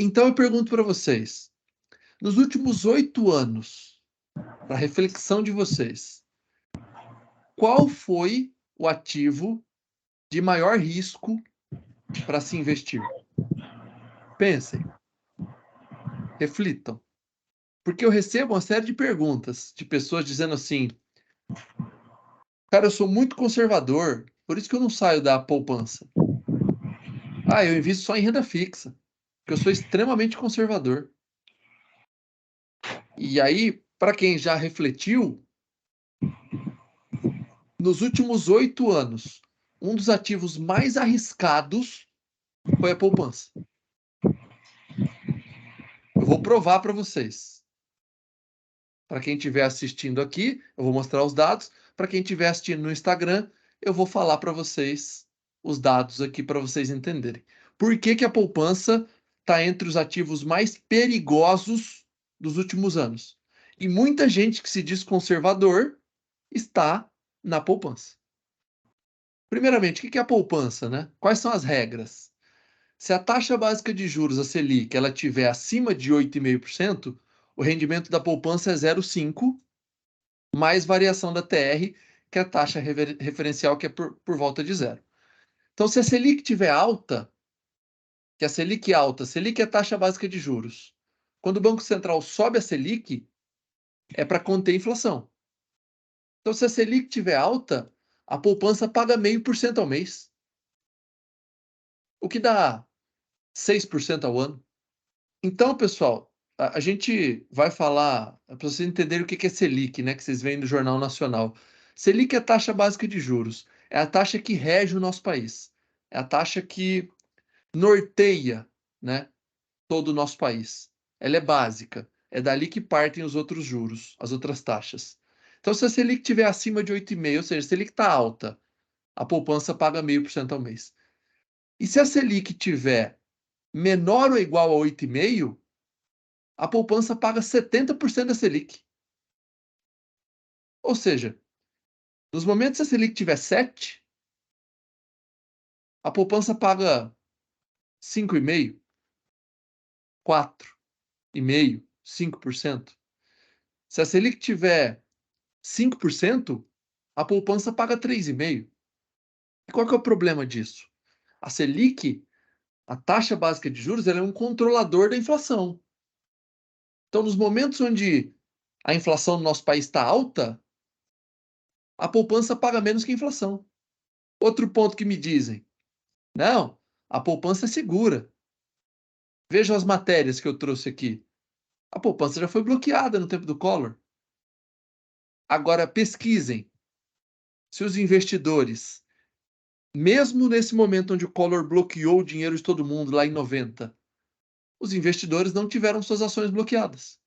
Então eu pergunto para vocês, nos últimos 8 anos, para reflexão de vocês, qual foi o ativo de maior risco para se investir? Pensem, reflitam. Porque eu recebo uma série de perguntas de pessoas dizendo assim: cara, eu sou muito conservador, por isso que eu não saio da poupança. Ah, eu invisto só em renda fixa, porque eu sou extremamente conservador. E aí, para quem já refletiu, nos últimos 8 anos, um dos ativos mais arriscados foi a poupança. Eu vou provar para vocês. Para quem estiver assistindo aqui, eu vou mostrar os dados. Para quem estiver assistindo no Instagram, eu vou falar para vocês os dados aqui para vocês entenderem. Por que que a poupança está entre os ativos mais perigosos dos últimos anos? E muita gente que se diz conservador está na poupança. Primeiramente, o que é a poupança, né? Quais são as regras? Se a taxa básica de juros, a Selic, ela estiver acima de 8,5%, o rendimento da poupança é 0,5%, mais variação da TR, que é a taxa referencial, que é por volta de zero. Então, se a Selic estiver alta, que a Selic é alta, Selic é a taxa básica de juros. Quando o Banco Central sobe a Selic, é para conter a inflação. Então, se a Selic estiver alta, a poupança paga 0,5% ao mês, o que dá 6% ao ano. Então, pessoal, a gente vai falar, para vocês entenderem o que é Selic, né, que vocês veem no Jornal Nacional. Selic é a taxa básica de juros, é a taxa que rege o nosso país, é a taxa que norteia, né, todo o nosso país. Ela é básica, é dali que partem os outros juros, as outras taxas. Então, se a Selic estiver acima de 8,5%, ou seja, a Selic está alta, a poupança paga 0,5% ao mês. E se a Selic tiver menor ou igual a 8,5%, a poupança paga 70% da Selic. Ou seja, nos momentos que a Selic tiver 7, a poupança paga 5,5%, 4,5%, 5%. Se a Selic tiver 5%, a poupança paga 3,5%. E qual que é o problema disso? A Selic, a taxa básica de juros, ela é um controlador da inflação. Então, nos momentos onde a inflação no nosso país está alta, a poupança paga menos que a inflação. Outro ponto que me dizem: não, a poupança é segura. Vejam as matérias que eu trouxe aqui. A poupança já foi bloqueada no tempo do Collor. Agora pesquisem se os investidores, mesmo nesse momento onde o Collor bloqueou o dinheiro de todo mundo lá em 90, os investidores não tiveram suas ações bloqueadas.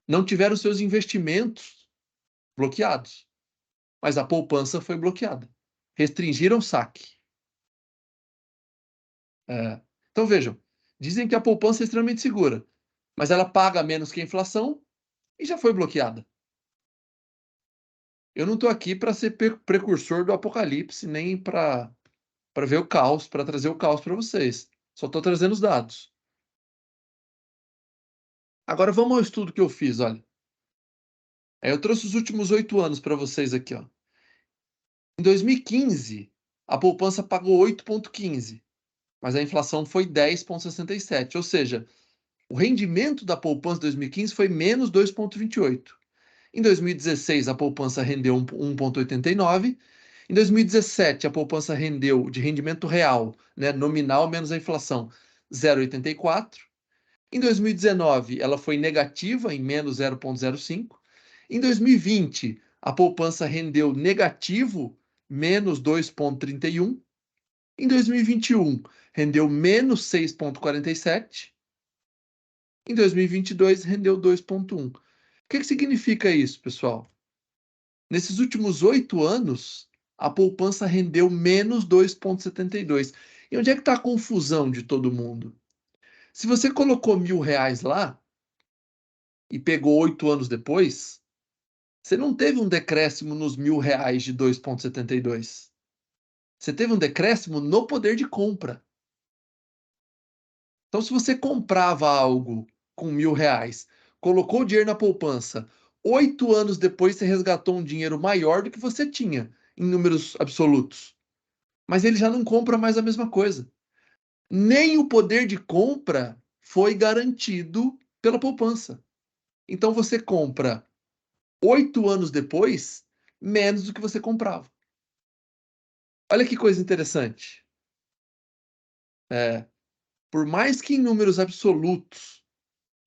Não tiveram seus investimentos bloqueados. Mas a poupança foi bloqueada. Restringiram o saque. Então vejam, dizem que a poupança é extremamente segura, mas ela paga menos que a inflação e já foi bloqueada. Eu não estou aqui para ser precursor do apocalipse, nem para ver o caos, para trazer o caos para vocês. Só estou trazendo os dados. Agora vamos ao estudo que eu fiz, olha. Eu trouxe os últimos 8 anos para vocês aqui, ó. Em 2015, a poupança pagou 8,15, mas a inflação foi 10,67. Ou seja, o rendimento da poupança em 2015 foi menos 2,28. Em 2016, a poupança rendeu 1,89. Em 2017, a poupança rendeu de rendimento real, né, nominal menos a inflação, 0,84. Em 2019, ela foi negativa em menos 0,05. Em 2020, a poupança rendeu negativo, menos 2,31. Em 2021, rendeu menos 6,47. Em 2022, rendeu 2,1. O que significa isso, pessoal? Nesses últimos 8 anos, a poupança rendeu menos 2,72. E onde é que está a confusão de todo mundo? Se você colocou R$ 1.000 lá e pegou 8 anos depois, você não teve um decréscimo nos R$ 1.000 de 2,72. Você teve um decréscimo no poder de compra. Então, se você comprava algo com R$ 1.000, colocou o dinheiro na poupança, 8 anos depois você resgatou um dinheiro maior do que você tinha, em números absolutos. Mas ele já não compra mais a mesma coisa. Nem o poder de compra foi garantido pela poupança. Então você compra 8 anos depois menos do que você comprava. Olha que coisa interessante. Por mais que em números absolutos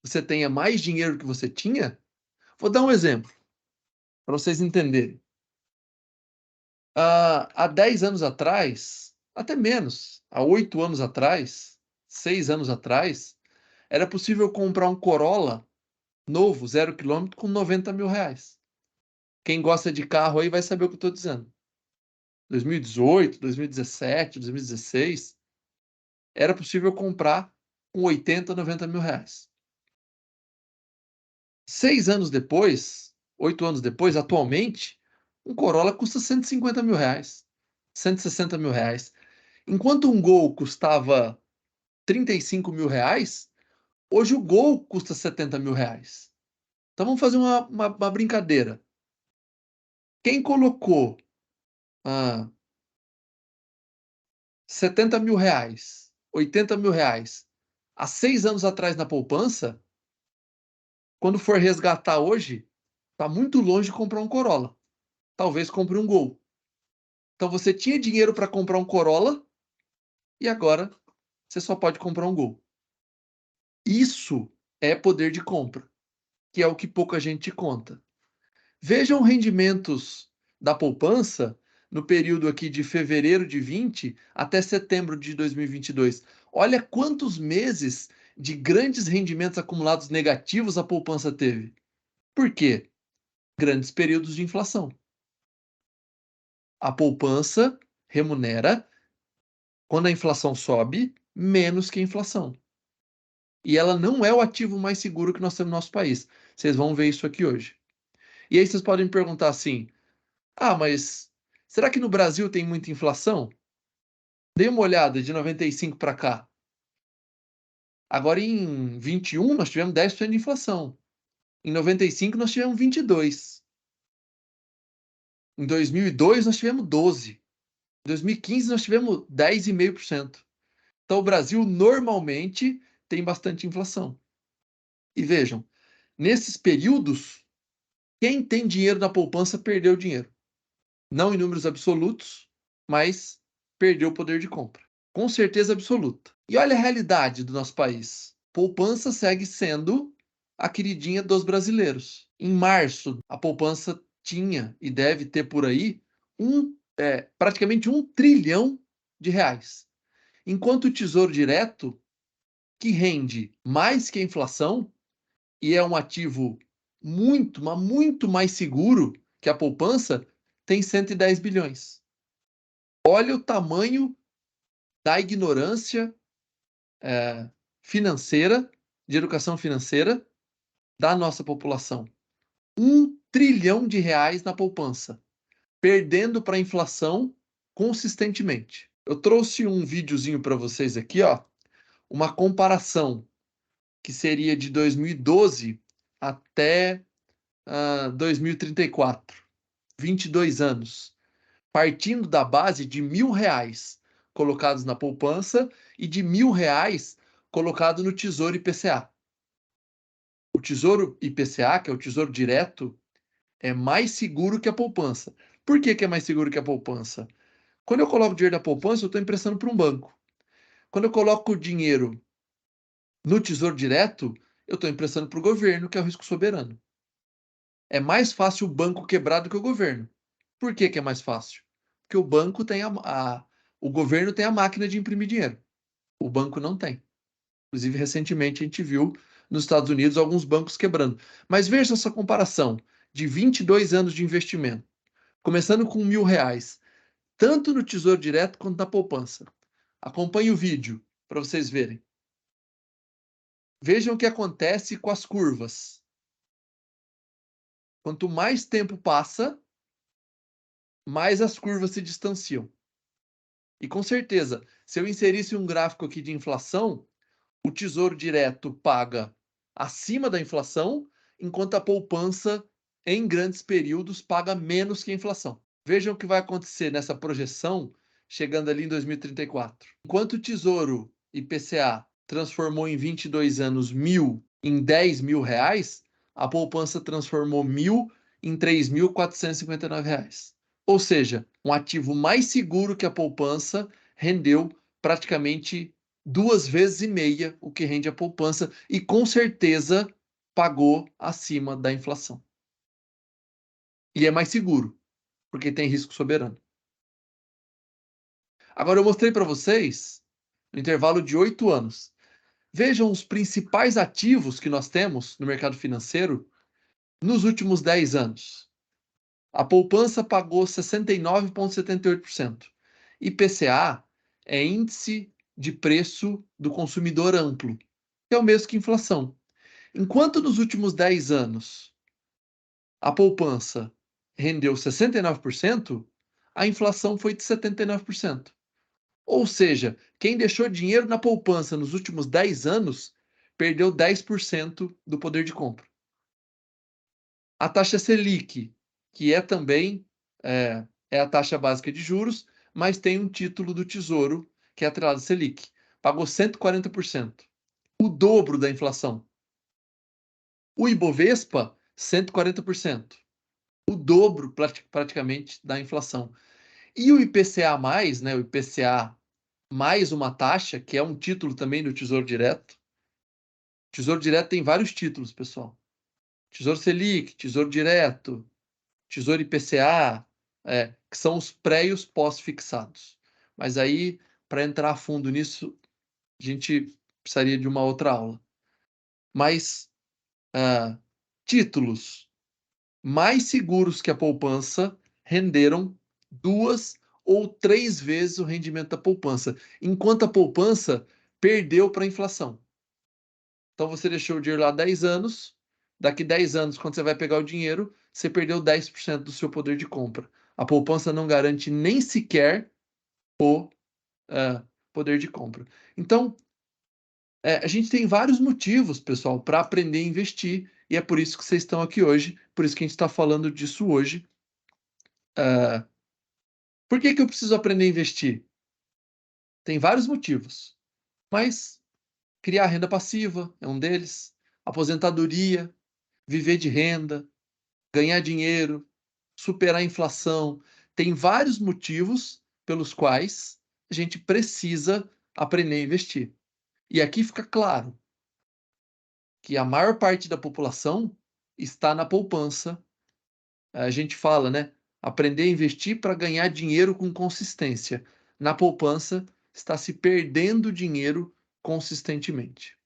você tenha mais dinheiro do que você tinha, vou dar um exemplo para vocês entenderem. Há 10 anos atrás, até menos, há 8 anos atrás, 6 anos atrás, era possível comprar um Corolla novo, 0 km, com R$ 90.000. Quem gosta de carro aí vai saber o que eu estou dizendo. 2018, 2017, 2016, era possível comprar com 80, R$ 90.000. 6 anos depois, 8 anos depois, atualmente, um Corolla custa R$ 150.000, R$ 160.000. Enquanto um Gol custava R$ 35.000, hoje o Gol custa R$ 70.000. Então vamos fazer uma brincadeira. Quem colocou ah, R$ 70.000, R$ 80.000 há 6 anos atrás na poupança, quando for resgatar hoje, está muito longe de comprar um Corolla. Talvez compre um Gol. Então você tinha dinheiro para comprar um Corolla e agora você só pode comprar um Gol. Isso é poder de compra, que é o que pouca gente conta. Vejam rendimentos da poupança no período aqui de fevereiro de 20 até setembro de 2022. Olha quantos meses de grandes rendimentos acumulados negativos a poupança teve. Por quê? Grandes períodos de inflação. A poupança remunera, quando a inflação sobe, menos que a inflação. E ela não é o ativo mais seguro que nós temos no nosso país. Vocês vão ver isso aqui hoje. E aí vocês podem perguntar assim: ah, mas será que no Brasil tem muita inflação? Dê uma olhada de 95 para cá. Agora em 21 nós tivemos 10% de inflação. Em 95 nós tivemos 22. Em 2002 nós tivemos 12. Em 2015 nós tivemos 10,5%. Então o Brasil normalmente tem bastante inflação. E vejam, nesses períodos, quem tem dinheiro na poupança perdeu dinheiro. Não em números absolutos, mas perdeu o poder de compra. Com certeza absoluta. E olha a realidade do nosso país. Poupança segue sendo a queridinha dos brasileiros. Em março, a poupança tinha e deve ter por aí praticamente R$ 1 trilhão. Enquanto o Tesouro Direto, que rende mais que a inflação e é um ativo muito, mas muito mais seguro que a poupança, tem 110 bilhões. Olha o tamanho da ignorância financeira, de educação financeira, da nossa população. R$ 1 trilhão na poupança, perdendo para a inflação consistentemente. Eu trouxe um videozinho para vocês aqui, ó, uma comparação que seria de 2012 até 2034, 22 anos, partindo da base de R$ 1.000 colocados na poupança e de R$ 1.000 colocado no Tesouro IPCA. O Tesouro IPCA, que é o Tesouro Direto, é mais seguro que a poupança. Por que é mais seguro que a poupança? Quando eu coloco dinheiro na poupança, eu estou emprestando para um banco. Quando eu coloco o dinheiro no Tesouro Direto, eu estou emprestando para o governo, que é o risco soberano. É mais fácil o banco quebrar do que o governo. Por que é mais fácil? Porque o banco tem o governo tem a máquina de imprimir dinheiro. O banco não tem. Inclusive, recentemente a gente viu nos Estados Unidos alguns bancos quebrando. Mas veja essa comparação de 22 anos de investimento, começando com R$ 1.000, tanto no Tesouro Direto quanto na poupança. Acompanhe o vídeo para vocês verem. Vejam o que acontece com as curvas. Quanto mais tempo passa, mais as curvas se distanciam. E com certeza, se eu inserisse um gráfico aqui de inflação, o Tesouro Direto paga acima da inflação, enquanto a poupança, em grandes períodos, paga menos que a inflação. Vejam o que vai acontecer nessa projeção, chegando ali em 2034. Enquanto o Tesouro IPCA transformou em 22 anos 1.000 em 10 mil reais, a poupança transformou 1.000 em 3.459 reais. Ou seja, um ativo mais seguro que a poupança rendeu praticamente 2,5 vezes o que rende a poupança e com certeza pagou acima da inflação. E é mais seguro, porque tem risco soberano. Agora eu mostrei para vocês no intervalo de 8 anos. Vejam os principais ativos que nós temos no mercado financeiro nos últimos 10 anos. A poupança pagou 69,78%. IPCA é índice de preço do consumidor amplo, que é o mesmo que inflação. Enquanto nos últimos 10 anos a poupança rendeu 69%, a inflação foi de 79%. Ou seja, quem deixou dinheiro na poupança nos últimos 10 anos perdeu 10% do poder de compra. A taxa Selic, que é também é a taxa básica de juros, mas tem um título do Tesouro, que é atrelado à Selic, pagou 140%, o dobro da inflação. O Ibovespa, 140%, o dobro praticamente da inflação. E o IPCA+, né, o IPCA mais uma taxa, que é um título também do Tesouro Direto. Tesouro Direto tem vários títulos, pessoal. Tesouro Selic, Tesouro Direto, Tesouro IPCA, que são os pré e os pós-fixados. Mas aí, para entrar a fundo nisso, a gente precisaria de uma outra aula. Mas títulos mais seguros que a poupança renderam 2 ou 3 vezes o rendimento da poupança, enquanto a poupança perdeu para a inflação. Então você deixou o dinheiro lá 10 anos, daqui 10 anos, quando você vai pegar o dinheiro, você perdeu 10% do seu poder de compra. A poupança não garante nem sequer o poder de compra. Então, a gente tem vários motivos, pessoal, para aprender a investir, e é por isso que vocês estão aqui hoje, por isso que a gente está falando disso hoje. Por que eu preciso aprender a investir? Tem vários motivos, mas criar renda passiva é um deles, aposentadoria, viver de renda, ganhar dinheiro, superar a inflação. Tem vários motivos pelos quais a gente precisa aprender a investir. E aqui fica claro que a maior parte da população está na poupança. A gente fala, né? Aprender a investir para ganhar dinheiro com consistência. Na poupança, está se perdendo dinheiro consistentemente.